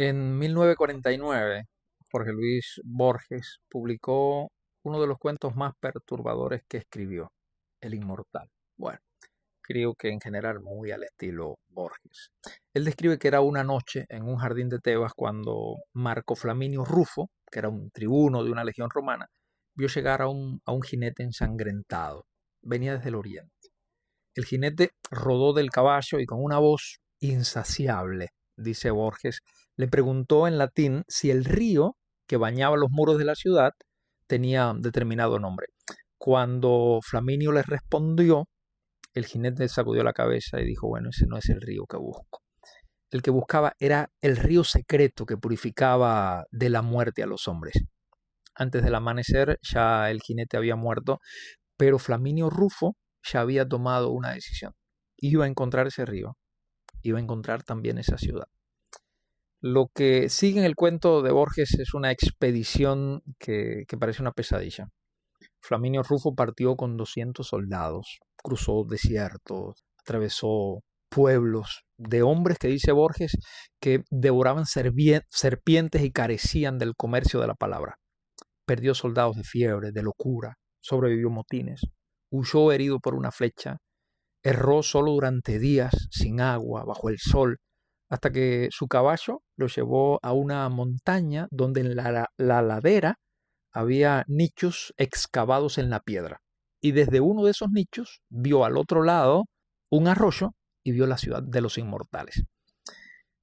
En 1949, Jorge Luis Borges publicó uno de los cuentos más perturbadores que escribió, El Inmortal. Bueno, creo que en general muy al estilo Borges. Él describe que era una noche en un jardín de Tebas cuando Marco Flaminio Rufo, que era un tribuno de una legión romana, vio llegar a un jinete ensangrentado. Venía desde el oriente. El jinete rodó del caballo y con una voz insaciable, dice Borges, le preguntó en latín si el río que bañaba los muros de la ciudad tenía determinado nombre. Cuando Flaminio le respondió, el jinete sacudió la cabeza y dijo, bueno, ese no es el río que busco. El que buscaba era el río secreto que purificaba de la muerte a los hombres. Antes del amanecer ya el jinete había muerto, pero Flaminio Rufo ya había tomado una decisión. Iba a encontrar ese río, iba a encontrar también esa ciudad. Lo que sigue en el cuento de Borges es una expedición que parece una pesadilla. Flaminio Rufo partió con 200 soldados, cruzó desiertos, atravesó pueblos de hombres que dice Borges que devoraban serpientes y carecían del comercio de la palabra. Perdió soldados de fiebre, de locura, sobrevivió motines, huyó herido por una flecha, erró solo durante días, sin agua, bajo el sol, hasta que su caballo lo llevó a una montaña donde en la ladera había nichos excavados en la piedra. Y desde uno de esos nichos vio al otro lado un arroyo y vio la ciudad de los inmortales.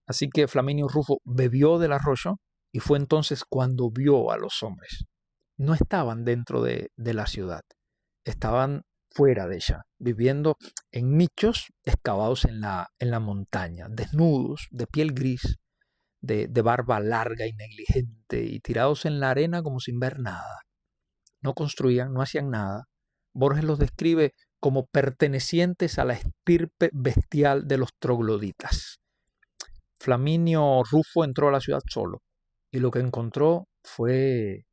Así que Flaminio Rufo bebió del arroyo y fue entonces cuando vio a los hombres. No estaban dentro de la ciudad, estaban fuera de ella, viviendo en nichos excavados en la montaña, desnudos, de piel gris, de barba larga y negligente, y tirados en la arena como sin ver nada. No construían, no hacían nada. Borges los describe como pertenecientes a la estirpe bestial de los trogloditas. Flaminio Rufo entró a la ciudad solo, y lo que encontró fue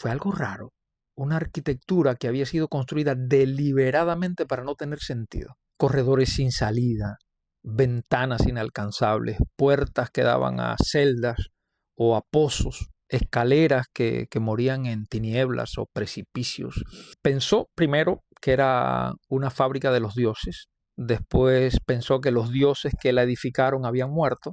algo raro, una arquitectura que había sido construida deliberadamente para no tener sentido. Corredores sin salida, ventanas inalcanzables, puertas que daban a celdas o a pozos, escaleras que morían en tinieblas o precipicios. Pensó primero que era una fábrica de los dioses, después pensó que los dioses que la edificaron habían muerto,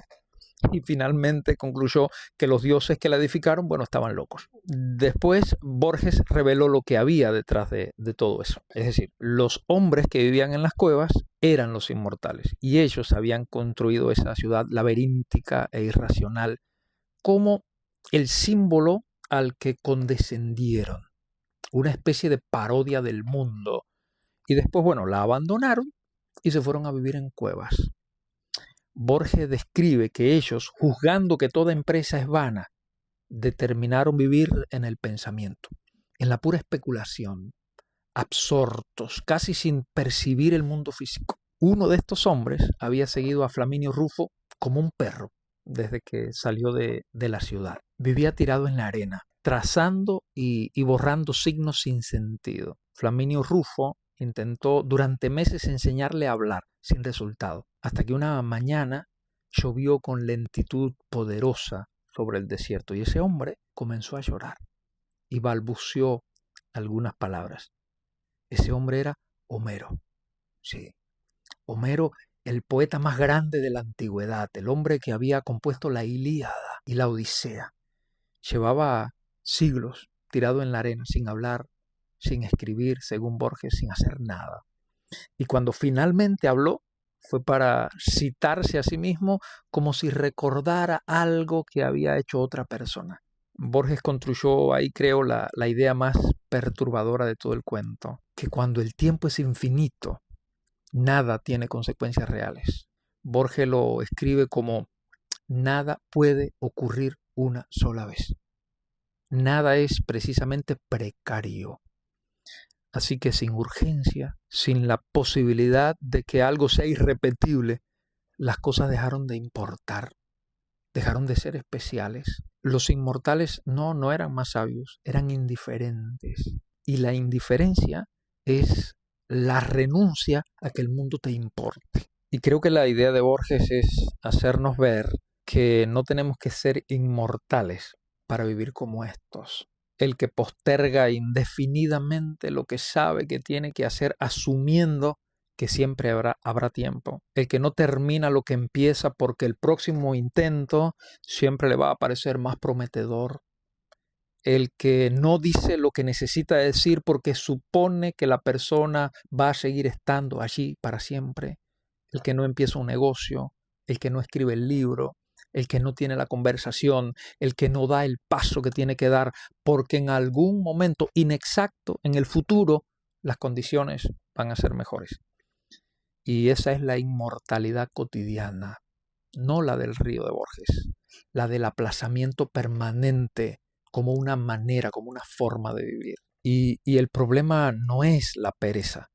y finalmente concluyó que los dioses que la edificaron, bueno, estaban locos. Después Borges reveló lo que había detrás de todo eso. Es decir, los hombres que vivían en las cuevas eran los inmortales y ellos habían construido esa ciudad laberíntica e irracional como el símbolo al que condescendieron, una especie de parodia del mundo. Y después, bueno, la abandonaron y se fueron a vivir en cuevas. Borges describe que ellos, juzgando que toda empresa es vana, determinaron vivir en el pensamiento, en la pura especulación, absortos, casi sin percibir el mundo físico. Uno de estos hombres había seguido a Flaminio Rufo como un perro desde que salió de la ciudad. Vivía tirado en la arena, trazando y borrando signos sin sentido. Flaminio Rufo intentó durante meses enseñarle a hablar, sin resultado, hasta que una mañana llovió con lentitud poderosa sobre el desierto y ese hombre comenzó a llorar y balbuceó algunas palabras. Ese hombre era Homero. Sí, Homero, el poeta más grande de la antigüedad, el hombre que había compuesto la Ilíada y la Odisea. Llevaba siglos tirado en la arena, sin hablar, sin escribir, según Borges, sin hacer nada. Y cuando finalmente habló, fue para citarse a sí mismo como si recordara algo que había hecho otra persona. Borges construyó ahí, creo, la idea más perturbadora de todo el cuento, que cuando el tiempo es infinito, nada tiene consecuencias reales. Borges lo escribe como nada puede ocurrir una sola vez. Nada es precisamente precario. Así que sin urgencia, sin la posibilidad de que algo sea irrepetible, las cosas dejaron de importar, dejaron de ser especiales. Los inmortales no eran más sabios, eran indiferentes. Y la indiferencia es la renuncia a que el mundo te importe. Y creo que la idea de Borges es hacernos ver que no tenemos que ser inmortales para vivir como estos. El que posterga indefinidamente lo que sabe que tiene que hacer, asumiendo que siempre habrá tiempo. El que no termina lo que empieza porque el próximo intento siempre le va a parecer más prometedor. El que no dice lo que necesita decir porque supone que la persona va a seguir estando allí para siempre. El que no empieza un negocio, el que no escribe el libro, el que no tiene la conversación, el que no da el paso que tiene que dar, porque en algún momento inexacto en el futuro las condiciones van a ser mejores. Y esa es la inmortalidad cotidiana, no la del Río de Borges, la del aplazamiento permanente como una manera, como una forma de vivir. Y el problema no es la pereza,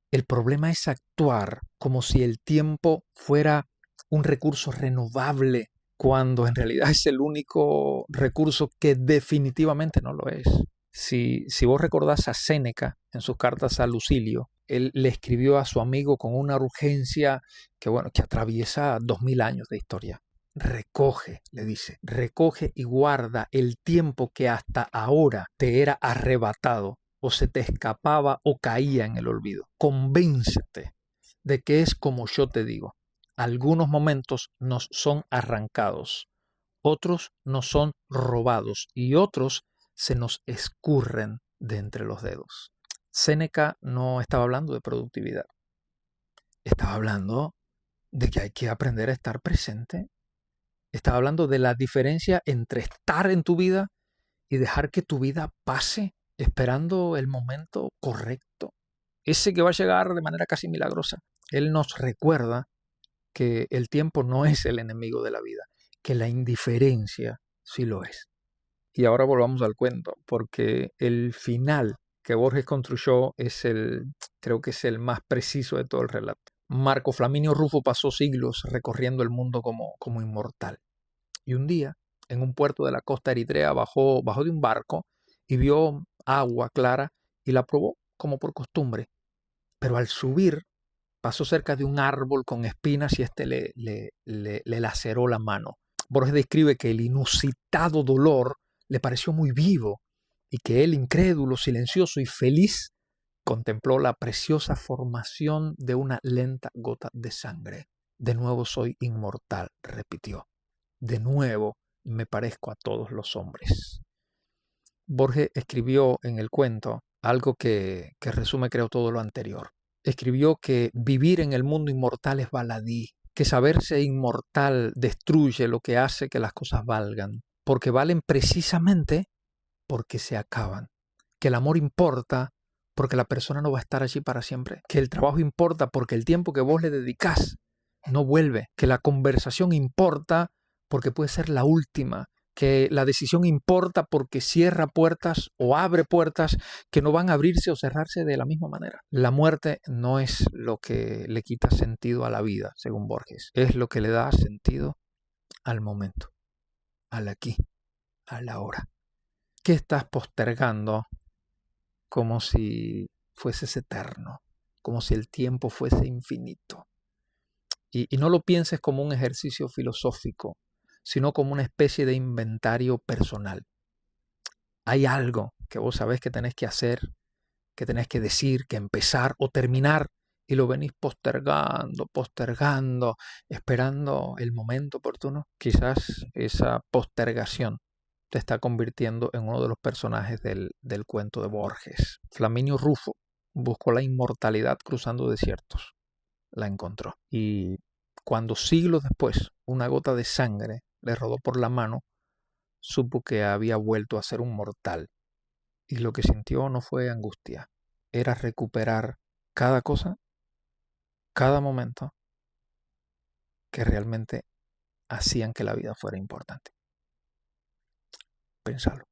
el problema es actuar como si el tiempo fuera un recurso renovable, cuando en realidad es el único recurso que definitivamente no lo es. Si vos recordás a Séneca en sus cartas a Lucilio, él le escribió a su amigo con una urgencia que atraviesa 2000 años de historia. Recoge, le dice, recoge y guarda el tiempo que hasta ahora te era arrebatado o se te escapaba o caía en el olvido. Convéncete de que es como yo te digo. Algunos momentos nos son arrancados, otros nos son robados y otros se nos escurren de entre los dedos. Séneca no estaba hablando de productividad, estaba hablando de que hay que aprender a estar presente. Estaba hablando de la diferencia entre estar en tu vida y dejar que tu vida pase esperando el momento correcto, ese que va a llegar de manera casi milagrosa. Él nos recuerda que el tiempo no es el enemigo de la vida, que la indiferencia sí lo es. Y ahora volvamos al cuento, porque el final que Borges construyó creo que es el más preciso de todo el relato. Marco Flaminio Rufo pasó siglos recorriendo el mundo como inmortal. Y un día, en un puerto de la costa eritrea, bajó de un barco y vio agua clara y la probó como por costumbre. Pero al subir, pasó cerca de un árbol con espinas y le laceró la mano. Borges describe que el inusitado dolor le pareció muy vivo y que él, incrédulo, silencioso y feliz, contempló la preciosa formación de una lenta gota de sangre. De nuevo soy inmortal, repitió. De nuevo me parezco a todos los hombres. Borges escribió en el cuento algo que resume, creo, todo lo anterior. Escribió que vivir en el mundo inmortal es baladí, que saberse inmortal destruye lo que hace que las cosas valgan, porque valen precisamente porque se acaban, que el amor importa porque la persona no va a estar allí para siempre, que el trabajo importa porque el tiempo que vos le dedicás no vuelve, que la conversación importa porque puede ser la última, que la decisión importa porque cierra puertas o abre puertas que no van a abrirse o cerrarse de la misma manera. La muerte no es lo que le quita sentido a la vida, según Borges, es lo que le da sentido al momento, al aquí, a la hora. ¿Qué estás postergando como si fueses eterno, como si el tiempo fuese infinito? Y no lo pienses como un ejercicio filosófico, sino como una especie de inventario personal. Hay algo que vos sabés que tenés que hacer, que tenés que decir, que empezar o terminar, y lo venís postergando, esperando el momento oportuno. Quizás esa postergación te está convirtiendo en uno de los personajes del cuento de Borges. Flaminio Rufo buscó la inmortalidad cruzando desiertos. La encontró. Y cuando siglos después una gota de sangre le rodó por la mano, supo que había vuelto a ser un mortal. Y lo que sintió no fue angustia, era recuperar cada cosa, cada momento que realmente hacían que la vida fuera importante. Pensalo.